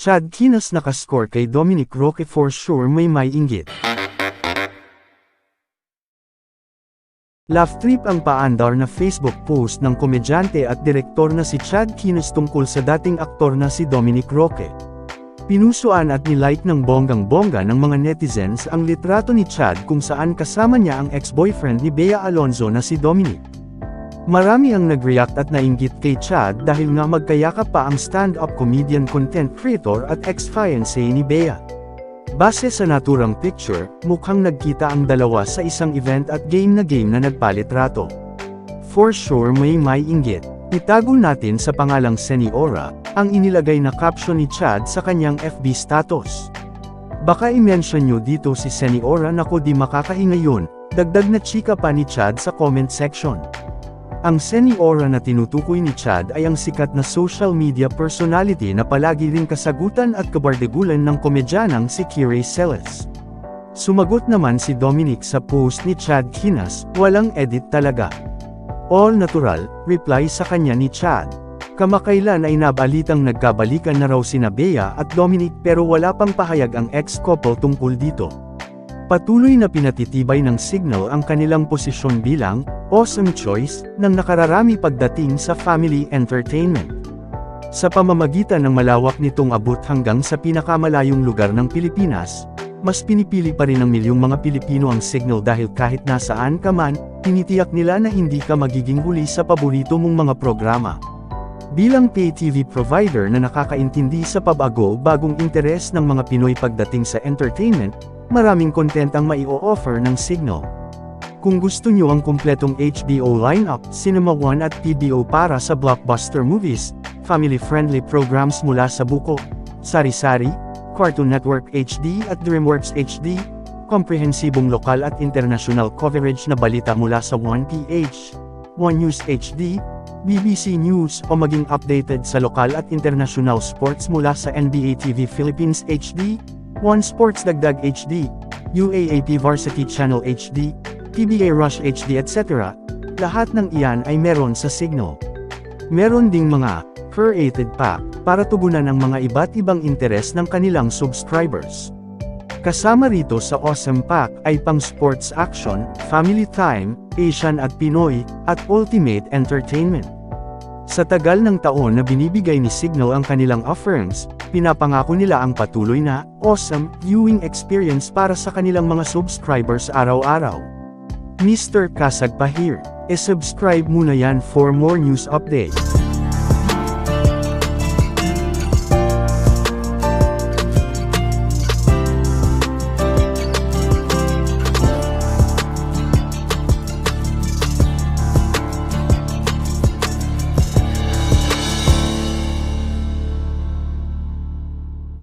Chad Kinas nakascore kay Dominic Roque for sure may inggit. Laugh trip ang paandar na Facebook post ng komedyante at direktor na si Chad Kinas tungkol sa dating aktor na si Dominic Roque. Pinusuan at nilike ng bonggang-bongga ng mga netizens ang litrato ni Chad kung saan kasama niya ang ex-boyfriend ni Bea Alonzo na si Dominic. Marami ang nag-react at nainggit kay Chad dahil nga magkayakap pa ang stand-up comedian content creator at ex-fiancé ni Bea. Base sa naturang picture, mukhang nagkita ang dalawa sa isang event at game na nagpalitrato. For sure may inggit. Itago natin sa pangalang Seniora, ang inilagay na caption ni Chad sa kanyang FB status. Baka i-mention nyo dito si Seniora, nako di makakahinga yun, dagdag na chika pa ni Chad sa comment section. Ang Seniora na tinutukoy ni Chad ay ang sikat na social media personality na palagi ring kasagutan at kabardagulan ng komedyanang si Kirei Celes. Sumagot naman si Dominic sa post ni Chad Kinas, walang edit talaga. All natural, reply sa kanya ni Chad. Kamakailan ay nabalitang nagkabalikan na raw sina Bea at Dominic pero wala pang pahayag ang ex-couple tungkol dito. Patuloy na pinatitibay ng Signal ang kanilang posisyon bilang awesome choice ng nakararami pagdating sa family entertainment. Sa pamamagitan ng malawak nitong abot hanggang sa pinakamalayong lugar ng Pilipinas, mas pinipili pa rin ng milyong mga Pilipino ang Signal dahil kahit nasaan ka man, tinitiyak nila na hindi ka magiging huli sa paborito mong mga programa. Bilang pay TV provider na nakakaintindi sa pabago bagong interes ng mga Pinoy pagdating sa entertainment, maraming content ang mai-o-offer ng Signal. Kung gusto nyo ang kumpletong HBO lineup, Cinema One at PBO para sa blockbuster movies, family-friendly programs mula sa Buko, Sari-Sari, Cartoon Network HD at DreamWorks HD, komprehensibong lokal at international coverage na balita mula sa 1PH, One News HD, BBC News o maging updated sa lokal at international sports mula sa NBA TV Philippines HD, One Sports Dagdag HD, UAAP Varsity Channel HD, PBA Rush HD etc. Lahat ng iyan ay meron sa Signal. Meron ding mga curated pack para tugunan ang mga iba't ibang interes ng kanilang subscribers. Kasama rito sa Awesome Pack ay pang sports action, family time, Asian at Pinoy, at ultimate entertainment. Sa tagal ng taon na binibigay ni Signal ang kanilang offerings, pinapangako nila ang patuloy na, awesome, viewing experience para sa kanilang mga subscribers araw-araw. Mr. Kasag pa here. E-subscribe muna yan for more news updates.